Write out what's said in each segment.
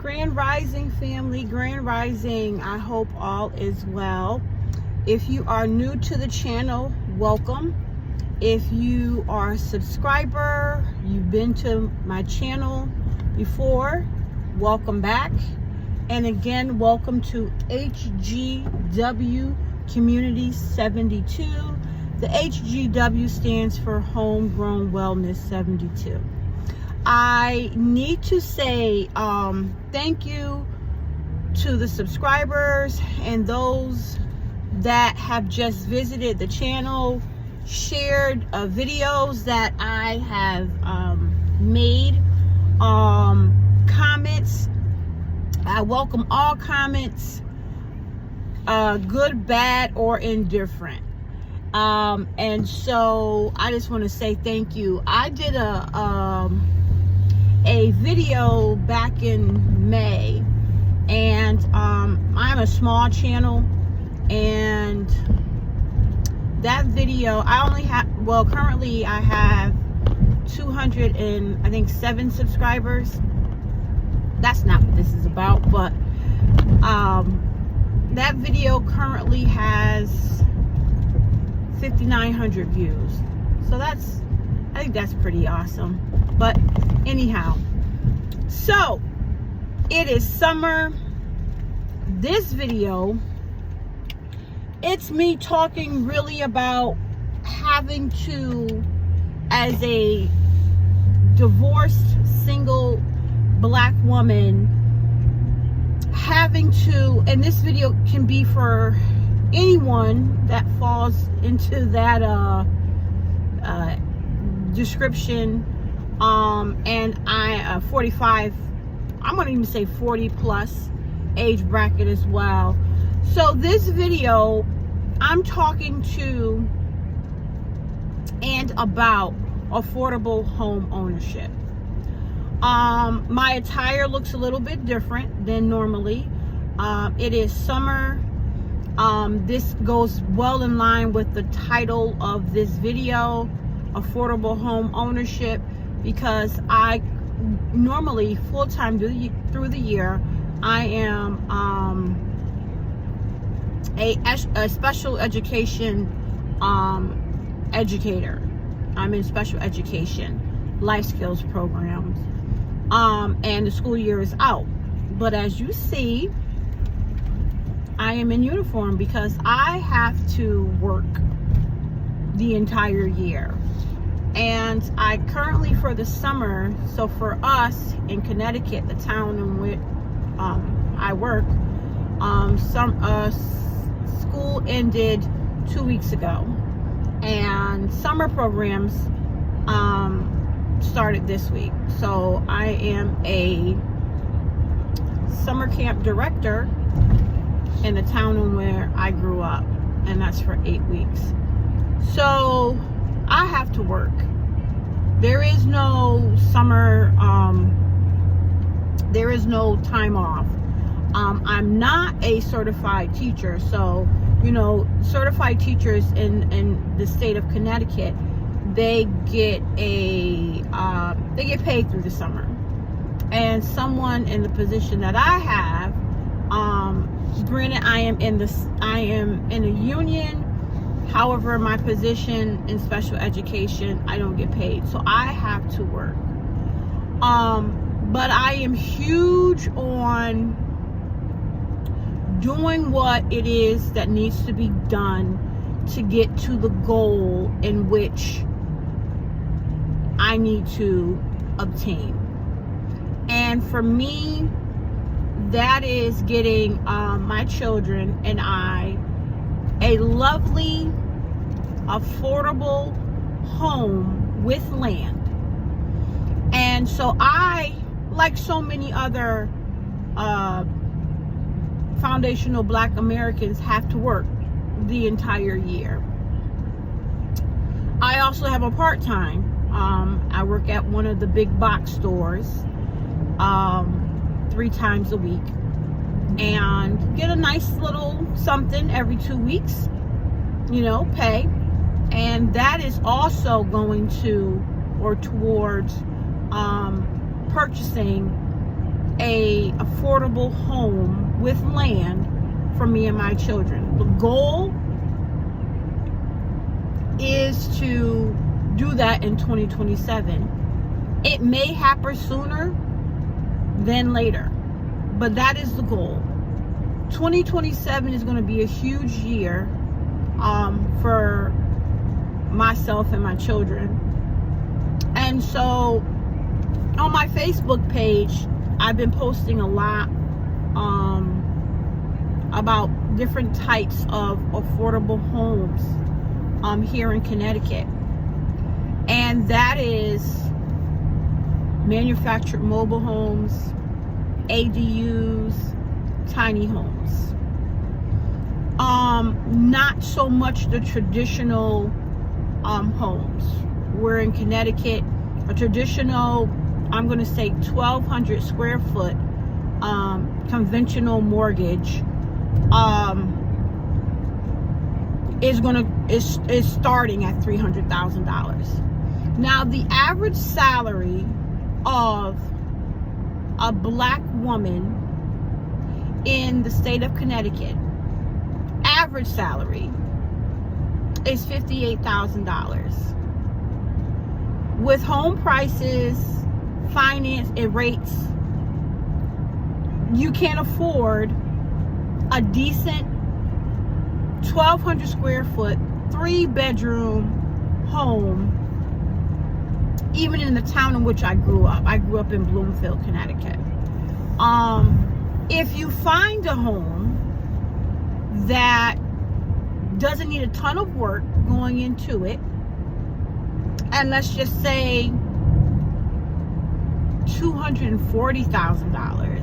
Grand Rising family, Grand Rising. I hope all is well. If you are new to the channel, welcome. If you are a subscriber, you've been to my channel before, welcome back. And again, welcome to HGW Community 72. The HGW stands for Homegrown Wellness 72. I need to say thank you to the subscribers and those that have just visited the channel, shared videos that I have made, comments. I welcome all comments, good, bad, or indifferent. And so I just want to say thank you. I did a video back in May, and I'm a small channel, and that video I only have, well, currently I have 207 subscribers. That's not what this is about, but that video currently has 5,900 views, so I think that's pretty awesome. But anyhow, so it is summer. This video, it's me talking really about having to, as a divorced single black woman, having to, and this video can be for anyone that falls into that description. And I 45, I'm gonna even say 40 plus age bracket as well. So this video, I'm talking to and about affordable home ownership. My attire looks a little bit different than normally. It is summer. This goes well in line with the title of this video, affordable home ownership, because I normally full-time through the year, I am a special education educator. I'm in special education life skills programs, and the school year is out. But as you see, I am in uniform because I have to work the entire year. And I currently, for the summer, so for us in Connecticut, the town in which I work, school ended 2 weeks ago, and summer programs started this week. So I am a summer camp director in the town in where I grew up, and that's for 8 weeks. So I have to work. There is no summer, there is no time off. I'm not a certified teacher, so, you know, certified teachers in the state of Connecticut, they get paid through the summer. And someone in the position that I have, granted, I am in a union. However, my position in special education, I don't get paid, so I have to work. But I am huge on doing what it is that needs to be done to get to the goal in which I need to obtain. And for me, that is getting my children and I a lovely, affordable home with land. And so I, like so many other foundational black Americans, have to work the entire year. I also have a part-time. I work at one of the big box stores 3 times a week, and get a nice little something every 2 weeks, you know, pay. And that is also going to, or towards, purchasing a affordable home with land for me and my children. The goal is to do that in 2027. It may happen sooner than later, but that is the goal. 2027 is going to be a huge year for myself and my children. And so on my Facebook page, I've been posting a lot about different types of affordable homes here in Connecticut. And that is manufactured mobile homes, ADUs, tiny homes. Not so much the traditional homes. We're in Connecticut. A traditional, I'm going to say 1,200 square foot conventional mortgage is starting at $300,000. Now, the average salary of a black woman in the state of Connecticut, average salary is $58,000. With home prices, finance, and rates, you can't afford a decent 1,200 square foot, 3-bedroom home, even in the town in which I grew up. I grew up in Bloomfield, Connecticut. If you find a home that doesn't need a ton of work going into it, and let's just say $240,000,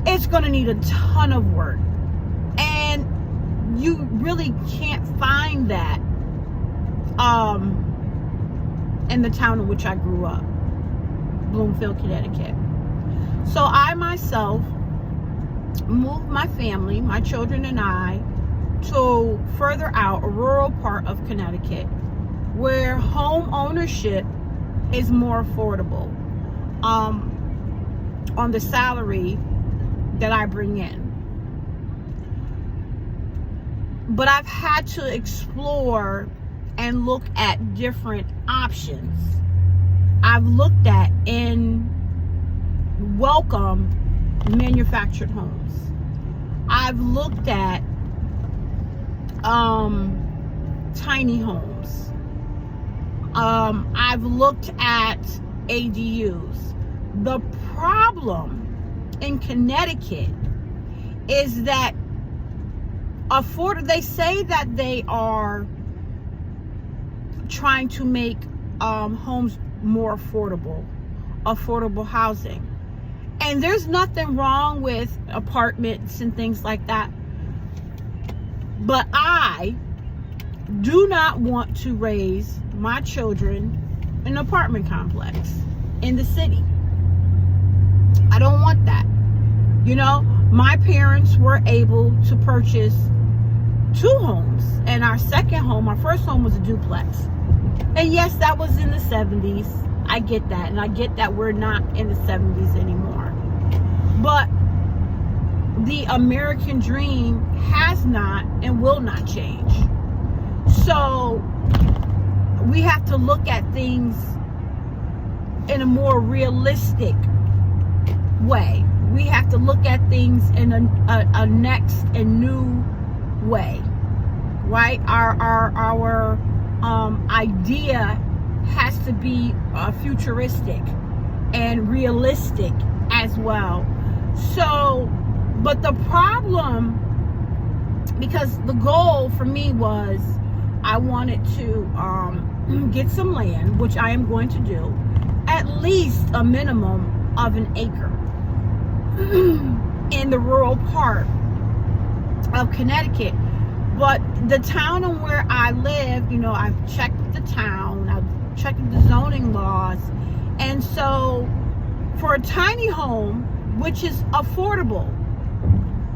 it's going to need a ton of work, and you really can't find that in the town in which I grew up, Bloomfield, Connecticut. So I myself moved my family, my children and I, to further out, a rural part of Connecticut, where home ownership is more affordable on the salary that I bring in. But I've had to explore and look at different options. I've looked at and welcome manufactured homes. I've looked at tiny homes. I've looked at ADUs. The problem in Connecticut is that they say that they are trying to make homes more affordable housing. And there's nothing wrong with apartments and things like that. But I do not want to raise my children in an apartment complex in the city. I don't want that. You know, my parents were able to purchase 2 homes. And our second home, our first home was a duplex. And yes, that was in the 70s. I get that. And I get that we're not in the 70s anymore. But the American dream has not and will not change. So we have to look at things in a more realistic way. We have to look at things in a next and new way, right? Our idea has to be futuristic and realistic as well. So, but the problem, because the goal for me was I wanted to get some land, which I am going to do, at least a minimum of an acre in the rural part of Connecticut. But the town and where I live, you know, I've checked the town, I've checked the zoning laws, and so for a tiny home, which is affordable,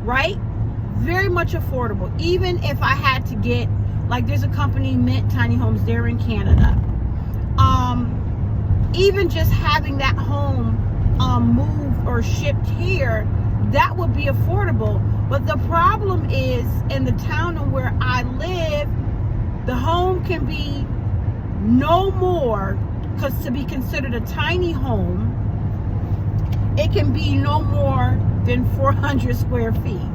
right? Very much affordable. Even if I had to get, like, there's a company, Mint Tiny Homes, there in Canada. even just having that home moved or shipped here, that would be affordable. But the problem is, in the town where I live, the home can be no more, because to be considered a tiny home, it can be no more than 400 square feet.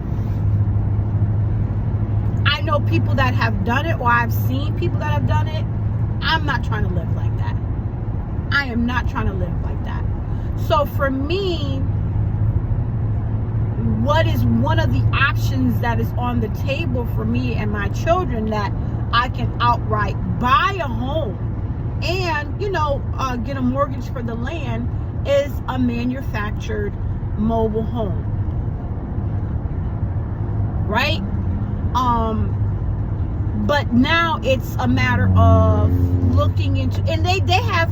I know people that have done it, or I've seen people that have done it. I'm not trying to live like that. I am not trying to live like that. So for me, what is one of the options that is on the table for me and my children, that I can outright buy a home and, get a mortgage for the land, is a manufactured mobile home, right? But now it's a matter of looking into, and they have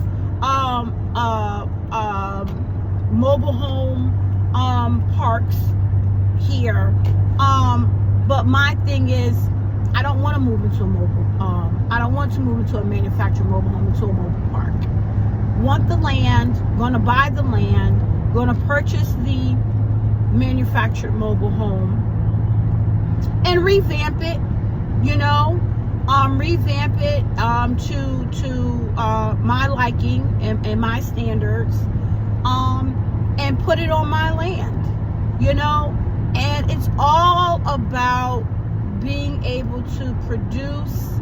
mobile home parks here, but my thing is, I don't want to move into a I don't want to move into a manufactured mobile home, into a mobile park. Want the land, gonna buy the land, gonna purchase the manufactured mobile home and revamp it, revamp it to my liking and my standards, and put it on my land, and it's all about being able to produce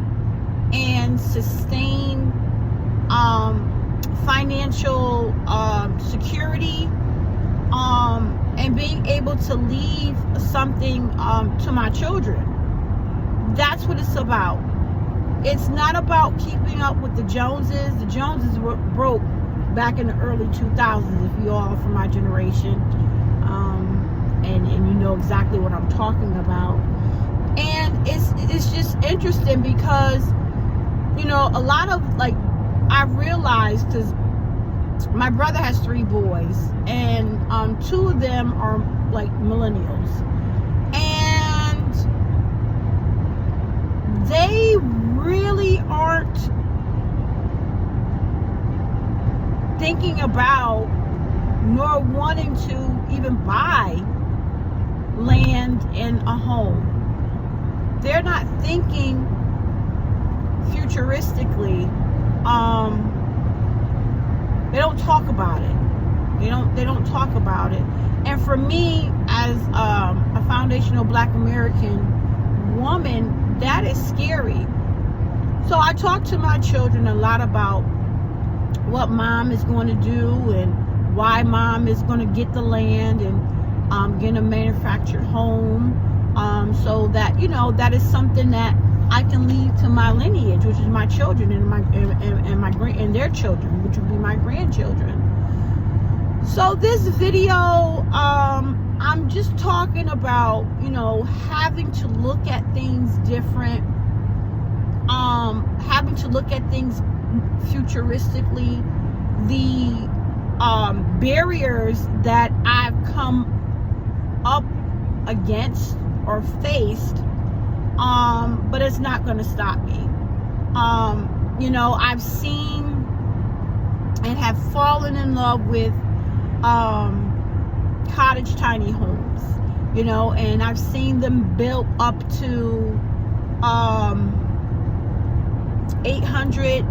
and sustain financial security, and being able to leave something to my children. That's what it's about. It's not about keeping up with the Joneses. The Joneses were broke back in the early 2000s, if you all are from my generation, and you know exactly what I'm talking about. And it's just interesting because, a lot of, I've realized, because my brother has 3 boys, and 2 of them are millennials, and they really aren't thinking about nor wanting to even buy land and a home. They're not thinking futuristically. They don't talk about it. They don't talk about it. And for me, as a foundational Black American woman, that is scary. So I talk to my children a lot about what mom is going to do and why mom is going to get the land and get a manufactured home, so that that is something that I can leave to my lineage, which is my children and and their children, which would be my grandchildren. So this video, I'm just talking about having to look at things different, having to look at things futuristically, the barriers that I've come up against or faced, but it's not going to stop me. I've seen and have fallen in love with cottage tiny homes, and I've seen them built up to 800,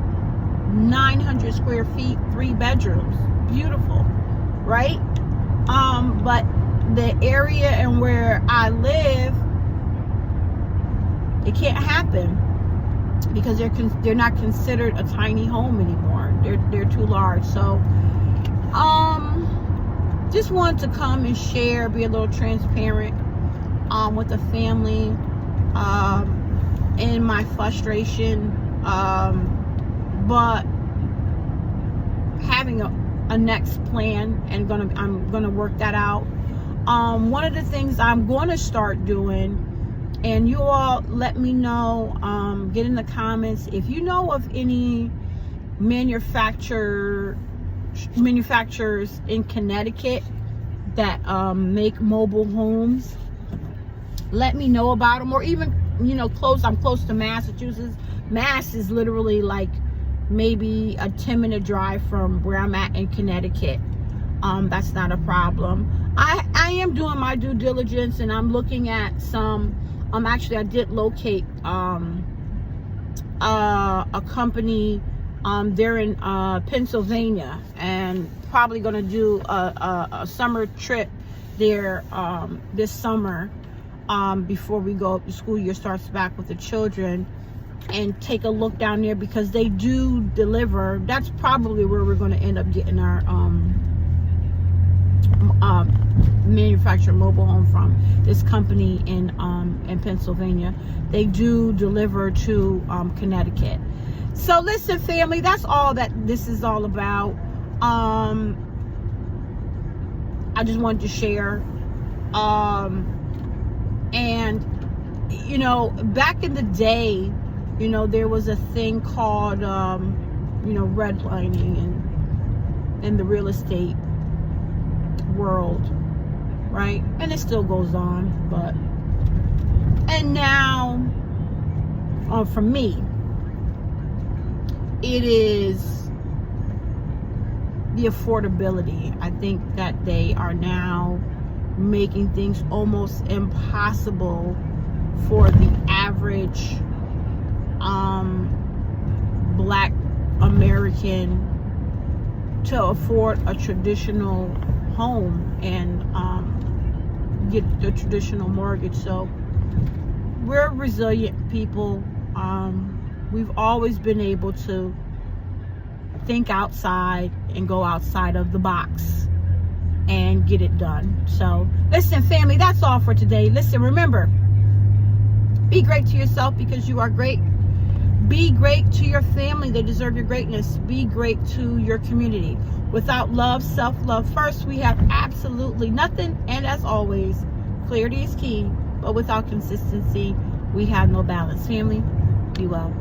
900 square feet, 3 bedrooms. Beautiful, right? But the area and where I live, it can't happen because they're not considered a tiny home anymore. They're too large. So just wanted to come and share, be a little transparent with the family, in my frustration, but having a next plan, and I'm gonna work that out. One of the things I'm gonna start doing, and you all let me know, get in the comments if you know of any manufacturers in Connecticut that make mobile homes. Let me know about them, or even I'm close to Massachusetts. Mass is literally maybe a 10-minute drive from where I'm at in Connecticut. That's not a problem. I am doing my due diligence, and I'm looking at some, actually I did locate a company, they're in Pennsylvania, and probably going to do a summer trip there this summer, before the school year starts back with the children, and take a look down there, because they do deliver. That's probably where we're going to end up getting our manufactured mobile home from, this company in Pennsylvania. They do deliver to Connecticut. So listen, family, that's all that this is all about. I just wanted to share. And you know, back in the day, you know, there was a thing called you know, redlining in the real estate world, right? And it still goes on, but and now for me, it is the affordability. I think that they are now making things almost impossible for the average Black American to afford a traditional home and get the traditional mortgage. So we're resilient people. We've always been able to think outside and go outside of the box and get it done. So listen, family, that's all for today. Listen, remember, be great to yourself because you are great. Be great to your family. They deserve your greatness. Be great to your community. Without love, self-love first, we have absolutely nothing. And as always, clarity is key. But without consistency, we have no balance. Family, be well.